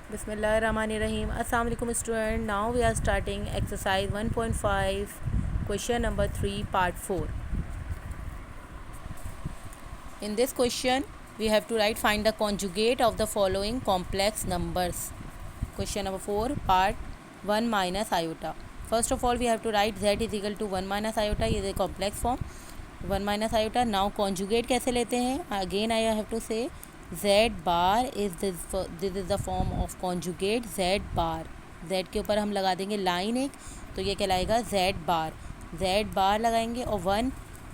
Bismillahirrahmanirrahim. Assalamu alaikum student. Now we are starting exercise 1.5 question number 3 part 4. In this question we have to find the conjugate of the following complex numbers. Question number 4 part 1 minus iota. First of all we have to write z is equal to 1 minus iota. ये complex form 1 minus iota. Now conjugate कैसे लेते हैं? Again I have to say z bar is this is the form of conjugate z bar. z के ऊपर हम लगा देंगे line एक, तो ये कहलाएगा z बार लगाएंगे और 1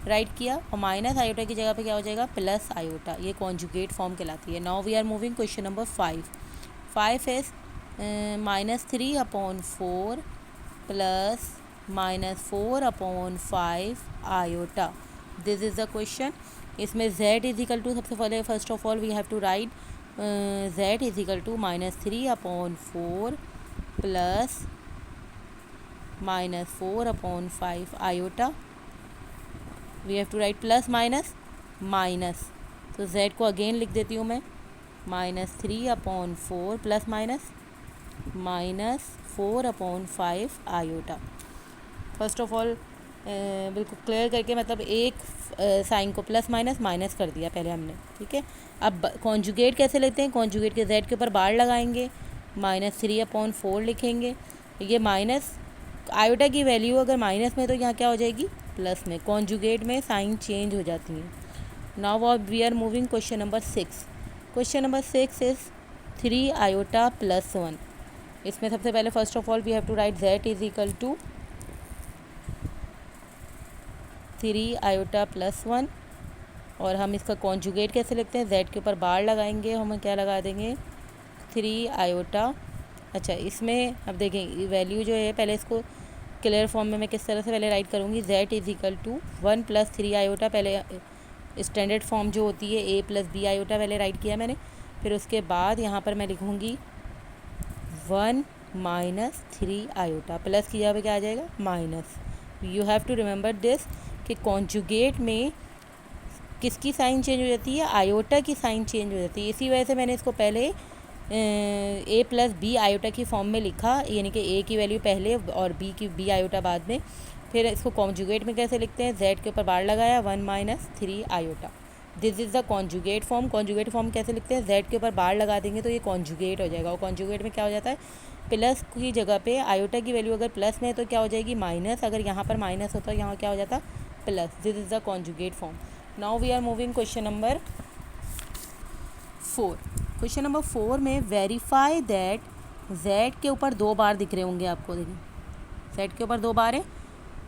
राइट किया और माइनस आयोटा की जगह पे क्या हो जाएगा प्लस आयोटा. ये कॉन्जुगेट फॉर्म कहलाती है. Now we are moving question number 5 is -3/4 plus -4/5 iota. This is the question. इसमें z इज इक्वल टू सबसे पहले first of all we have to write z is equal to -3/4 plus -4/5 iota. We have to write plus minus, तो z को again लिख देती हूँ मैं -3/4 plus -4/5 iota. First of all बिल्कुल क्लियर करके मतलब एक साइन को प्लस माइनस कर दिया पहले हमने. ठीक है, अब कॉन्जुगेट कैसे लेते हैं? कॉन्जुगेट के z के ऊपर बार लगाएंगे, -3/4 लिखेंगे. ये माइनस आयोटा की वैल्यू अगर माइनस में तो यहाँ क्या हो जाएगी प्लस में. कॉन्जुगेट में साइन चेंज हो जाती है. Now we are moving question number 6. Question number 6 is 3 iota plus 1. इसमें सबसे पहले first of all we have to write z is equal to 3 iota plus 1 और हम इसका कॉन्जुगेट कैसे लिखते हैं? z के ऊपर बार लगाएंगे, हम क्या लगा देंगे 3 आयोटा. अच्छा, इसमें अब देखें वैल्यू जो है पहले इसको क्लियर फॉर्म में मैं किस तरह से पहले राइट करूँगी. z is equal to 1 plus 3 iota. पहले स्टैंडर्ड फॉर्म जो होती है a प्लस b आयोटा पहले राइट किया मैंने. फिर उसके बाद यहाँ पर मैं लिखूँगी 1 माइनस 3 आयोटा. प्लस की जगह पे क्या आ जाएगा minus. You have to remember this कि कॉन्जुगेट में किसकी साइन चेंज हो जाती है? आयोटा की साइन चेंज हो जाती है. इसी वजह से मैंने इसको पहले a प्लस बी आयोटा की फॉर्म में लिखा, यानी कि a की वैल्यू पहले और b आयोटा बाद में. फिर इसको कॉन्जुगेट में कैसे लिखते हैं? z के ऊपर बार लगाया 1 minus 3 iota. This is the conjugate form. Conjugate form कैसे लिखते हैं? z के ऊपर बार लगा देंगे तो ये कॉन्जुगेट हो जाएगा. और कॉन्जुगेट में क्या हो जाता है प्लस की जगह पे आयोटा की वैल्यू अगर प्लस में है तो क्या हो जाएगी माइनस. अगर यहाँ पर माइनस होता है यहाँ क्या हो जाता plus. This is the conjugate form. Now we are moving question number 4. Question number 4 में वेरीफाई दैट z के ऊपर 2 बार दिख रहे होंगे आपको. देखिए z के ऊपर 2 बार है.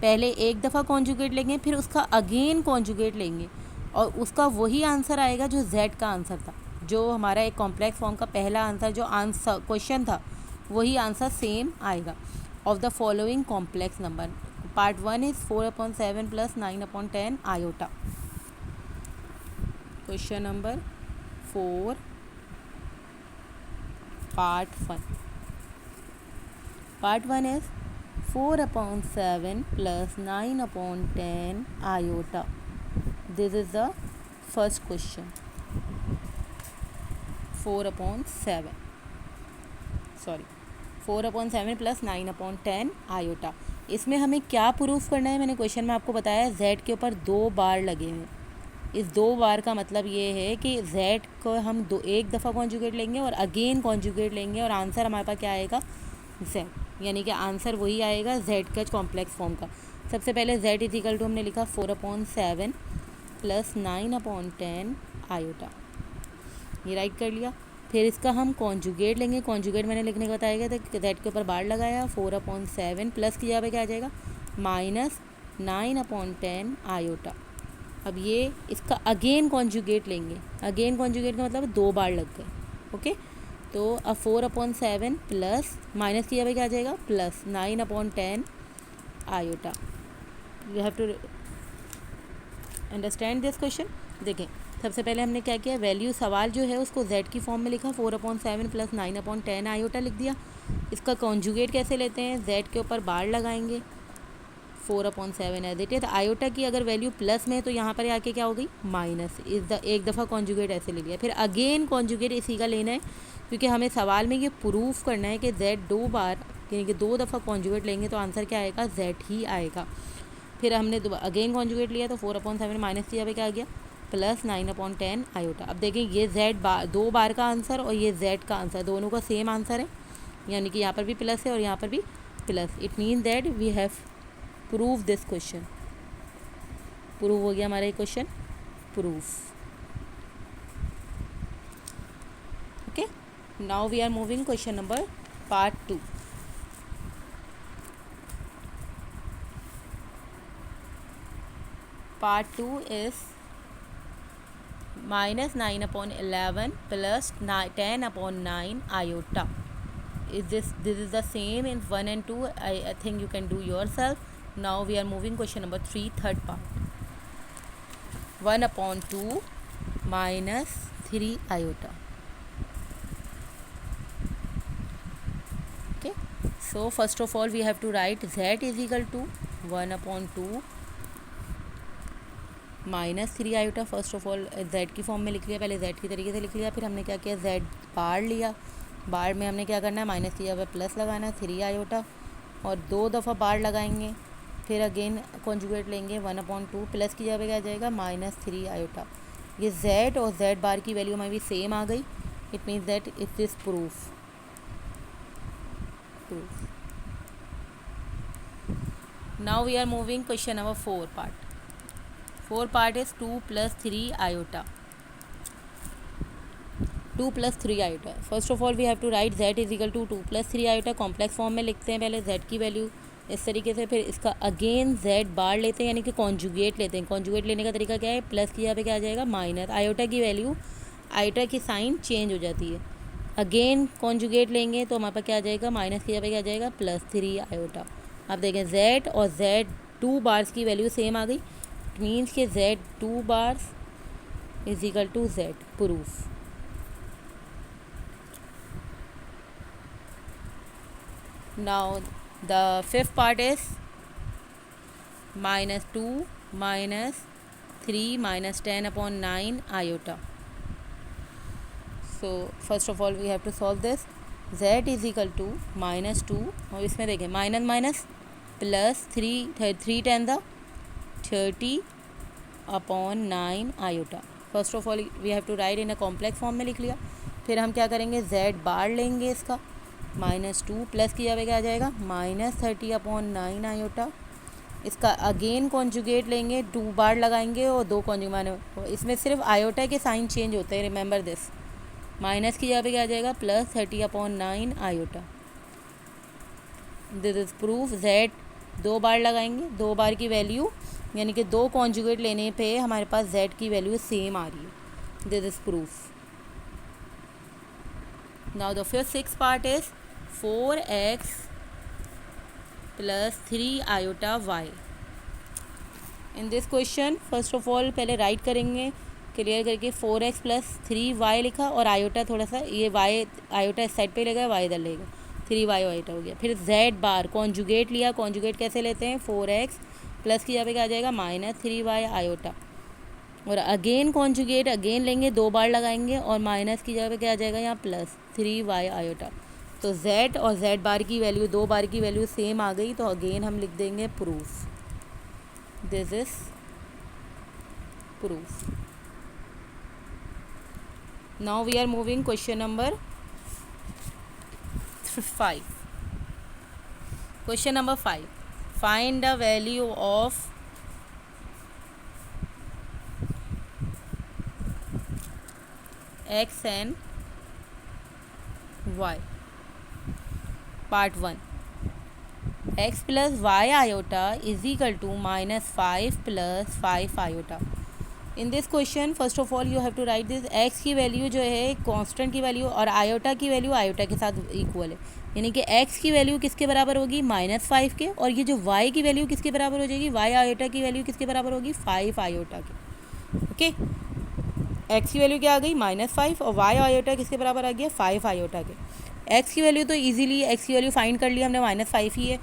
पहले एक दफ़ा कॉन्जुगेट लेंगे, फिर उसका अगेन कॉन्जुगेट लेंगे और उसका वही आंसर आएगा जो z का आंसर था. जो हमारा एक कॉम्प्लेक्स फॉर्म का पहला आंसर जो आंसर क्वेश्चन था वही आंसर सेम आएगा. Of the following complex number. Part 1 is 4/7 plus 9/10 iota. Question number 4 part 1. Part 1 is 4/7 plus 9/10 iota. This is the first question. 4/7 plus 9/10 iota. इसमें हमें क्या प्रूफ करना है? मैंने क्वेश्चन में आपको बताया z के ऊपर 2 बार लगे हुए. इस 2 बार का मतलब ये है कि z को हम एक दफ़ा कॉन्जुगेट लेंगे और अगेन कॉन्जुगेट लेंगे और आंसर हमारे पास क्या आएगा z. यानी कि आंसर वही आएगा z का कॉम्प्लेक्स फॉर्म का. सबसे पहले z इज इक्वल टू हमने लिखा 4/7 प्लस 9/10 आयोटा. ये राइट कर लिया. फिर इसका हम कॉन्जुगेट लेंगे. कॉन्जुगेट मैंने लिखने का बताया था कि z के ऊपर बार लगाया 4/7 प्लस की जगह पे क्या आ जाएगा माइनस 9/10 आयोटा. अब ये इसका अगेन कॉन्जुगेट लेंगे. अगेन कॉन्जुगेट का मतलब 2 बार लग गए. ओके, तो अब 4/7 प्लस माइनस की जगह पे क्या आ जाएगा plus 9/10 iota. You have to understand this question. देखें सबसे पहले हमने क्या किया, वैल्यू सवाल जो है उसको z की फॉर्म में लिखा 4/7 प्लस 9/10 आयोटा लिख दिया. इसका कॉन्जुगेट कैसे लेते हैं? z के ऊपर बार लगाएंगे, 4/7 एज इट इज। आयोटा की अगर वैल्यू प्लस में है तो यहाँ पर आके क्या हो गई माइनस, एक दफ़ा कॉन्जुगेट ऐसे ले लिया, फिर अगेन कॉन्जुगेट इसी का लेना है क्योंकि हमें सवाल में ये प्रूफ करना है कि z 2 बार यानी कि 2 दफ़ा कॉन्जुगेट लेंगे तो आंसर क्या आएगा z ही आएगा। फिर हमने अगेन कॉन्जुगेट लिया तो 4/7 माइनस किया क्या आ गया प्लस 9/10 आयोटा। अब देखें ये z बार 2 बार का आंसर और ये z का आंसर दोनों का सेम आंसर है, यानी कि यहाँ पर भी प्लस है और यहाँ पर भी plus. It mean that we have prove this question. Prove हो गया हमारा ये question proof. Okay, now we are moving question number part 2। Part 2 is -9/11 plus 10/9 iota. This is the same in 1 and 2. I think you can do yourself. Now we are moving question number 3, third part. 1/2 minus 3 iota. Okay, so first of all we have to write z is equal to 1/2 -3 iota. First of all z की form में लिख लिया, पहले z की तरीके से लिख लिया, फिर हमने क्या किया z बार लिया, बार में हमने क्या करना है माइनस की जगह प्लस लगाना है 3 आयोटा और 2 दफ़ा बार लगाएंगे, फिर अगेन कॉन्जुगेट लेंगे 1/2 प्लस की जगह क्या आ जाएगा -3 आयोटा। ये z और z बार की वैल्यू हमारी सेम आ गई। It means that it is proof. Now we are moving question number 4 part. 4 part is 2 plus 3 iota. 2 plus 3 iota. First of all we have to write z is equal to 2 plus 3 iota। Complex form में लिखते हैं पहले z की value इस तरीके से, फिर इसका अगेन z बार लेते हैं यानी कि कॉन्जुगेट लेते हैं। कॉन्जुगेट लेने का तरीका क्या है, प्लस की जगह पे क्या आ जाएगा माइनस, आयोटा की वैल्यू आयोटा की साइन चेंज हो जाती है। अगेन कॉन्जुगेट लेंगे तो हमारे पास क्या आ जाएगा माइनस की जगह पे क्या आ जाएगा +3 आयोटा। अब देखें z और z 2 बार्स की वैल्यू सेम आ गई। इट मीन्स कि z 2 बार्स is equal to z। Proof. Now the fifth part is -2 -3 -10/9 iota. So first of all we have to solve this. z is equal to -2 और इसमें देखें minus minus plus 3 10 30/9 iota. First of all we have to write in a complex form में लिख लिया। फिर हम क्या करेंगे z बार लेंगे इसका -2 प्लस किया हुआ क्या आ जाएगा -30/9 आयोटा। इसका अगेन कॉन्जुगेट लेंगे, 2 बार लगाएंगे और 2 कॉन्जुगेट, इसमें सिर्फ आयोटा के साइन चेंज होते हैं, रिमेंबर दिस। माइनस की जगह पे क्या आ जाएगा +30/9 iota. This is proof. z 2 बार लगाएंगे, 2 बार की वैल्यू यानी कि 2 कॉन्जुगेट लेने पे हमारे पास z की वैल्यू सेम आ रही है। This is proof. Now the fifth 6th part is 4x + 3 iota y। In this question first of all पहले राइट करेंगे क्लियर करके 4x + 3y लिखा और आयोटा थोड़ा सा ये y आयोटा इस साइड पे लेगा, y इधर लेगा, 3y आयोटा हो गया। फिर z बार कॉन्जुगेट लिया, कॉन्जुगेट कैसे लेते हैं 4x प्लस की जगह पे क्या आ जाएगा -3y आयोटा और अगेन कॉन्जुगेट अगेन लेंगे, 2 बार लगाएंगे और माइनस की जगह पे क्या आ जाएगा यहाँ +3y आयोटा। तो z और z बार की वैल्यू 2 बार की वैल्यू सेम आ गई, तो अगेन हम लिख देंगे proof. This is proof. Now we are moving question number 5। Question number 5, find the value of x and y। Part 1, x + y iota is equal to -5 + 5 iota. In this question first of all you have to write this. x की value जो है constant की value और iota की value iota के साथ equal है, यानी कि x की वैल्यू किसके बराबर होगी -5 के, और ये जो y की वैल्यू किसके बराबर हो जाएगी y आयोटा की वैल्यू किसके बराबर होगी 5 आयोटा के। ओके, x की वैल्यू क्या आ गई -5 और y आयोटा किसके बराबर आ गया 5 आयोटा के। x की वैल्यू तो इजीली x की वैल्यू फाइंड कर लिया हमने -5 ही है,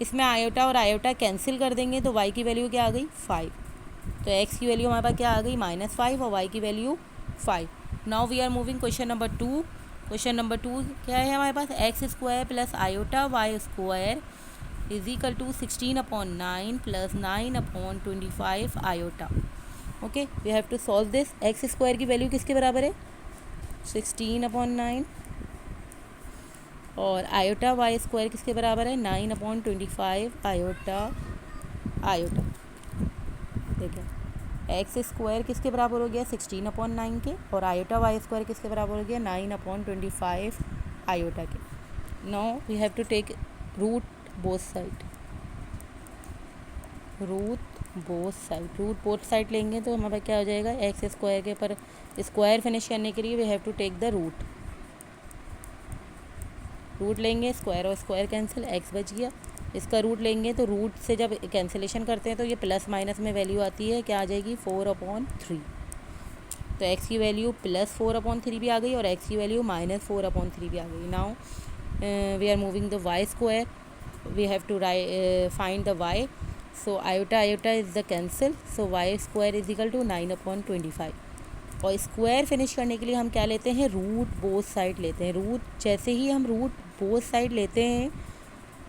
इसमें आयोटा और आयोटा कैंसिल कर देंगे तो y की वैल्यू क्या आ गई 5। तो x की वैल्यू हमारे पास क्या आ गई -5 और y की value 5। Now we are moving question number 2। Question number 2 क्या है हमारे पास, x² plus iota y² is equal to 16/9 plus 9/25 iota. Okay, we have to solve this. x² की वैल्यू किसके बराबर है 16/9 और आयोटा y² किसके बराबर है 9/25 आयोटा। देखिए x² किसके बराबर हो गया 16/9 के और आयोटा y² किसके बराबर हो गया 9/25 आयोटा के। Now we have to take root both side लेंगे तो हमारे क्या हो जाएगा x² के पर स्क्वायर फिनिश करने के लिए we have to take the root लेंगे, स्क्वायर और स्क्वायर कैंसिल, x बच गया। इसका रूट लेंगे तो रूट से जब कैंसिलेशन करते हैं तो ये प्लस माइनस में वैल्यू आती है, क्या आ जाएगी 4/3। तो x की वैल्यू +4/3 भी आ गई और x की वैल्यू -4/3 भी आ गई। Now we are moving the y², we have to find the y। So iota is the cancel, so y² is equal to 9/25। और स्क्वायर फिनिश करने के लिए हम क्या लेते हैं, रूट बोथ साइड लेते हैं। रूट जैसे ही हम रूट बोथ साइड लेते हैं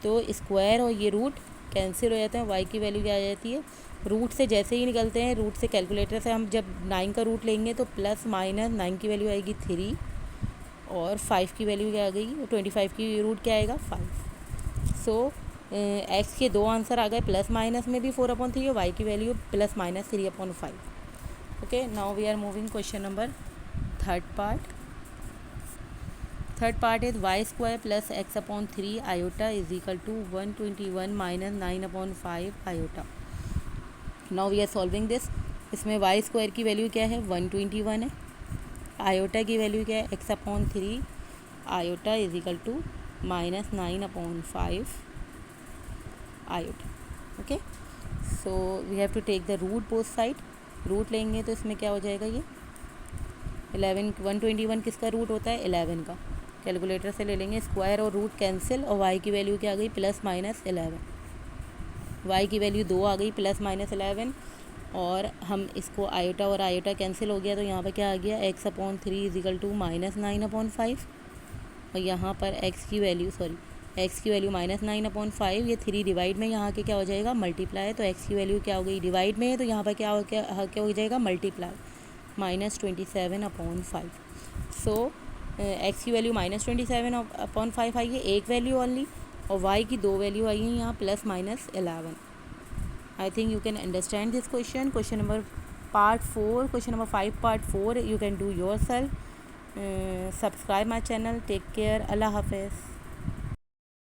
तो स्क्वायर और ये रूट कैंसिल हो जाते हैं, y की वैल्यू क्या आ जाती है, रूट से जैसे ही निकलते हैं, रूट से कैलकुलेटर से हम जब 9 का रूट लेंगे तो +-9 की वैल्यू आएगी 3 और 5 की वैल्यू क्या आ गई 25 की रूट क्या आएगा 5। सो x के दो आंसर आ गए, प्लस माइनस में भी 4/3 और y की value +-3/5। Okay, now we are moving question number third part is y² plus x/3 iota is equal to 121 minus 9/5 iota. Now we are solving this. इसमें y² की value क्या है 121 है, आयोटा की वैल्यू क्या है x/3 iota is equal to -9/5 iota. Okay, so we have to take the root both side. Root लेंगे तो इसमें क्या हो जाएगा, ये 121 किसका रूट होता है 11 का, कैलकुलेटर से ले लेंगे, स्क्वायर और रूट कैंसिल और y की वैल्यू क्या आ गई +-11। y की वैल्यू 2 आ गई +-11 और हम इसको आयोटा और आयोटा कैंसिल हो गया तो यहाँ पर क्या आ गया x/3 इज इक्वल टू -9/5 और यहाँ पर x की वैल्यू -9/5, ये 3 डिवाइड में यहाँ के क्या हो जाएगा मल्टीप्लाई, तो x की वैल्यू क्या हो गई डिवाइड में है तो यहाँ पर क्या हो जाएगा मल्टीप्लाई -27/5। सो x की वैल्यू -27/5 आई है, एक वैल्यू ओनली, और y की 2 वैल्यू आई है यहाँ +-11। I think you can understand this question. Question number 5 part 4 you can do yourself. Subscribe my channel. Take care. अल्लाह हाफिज़।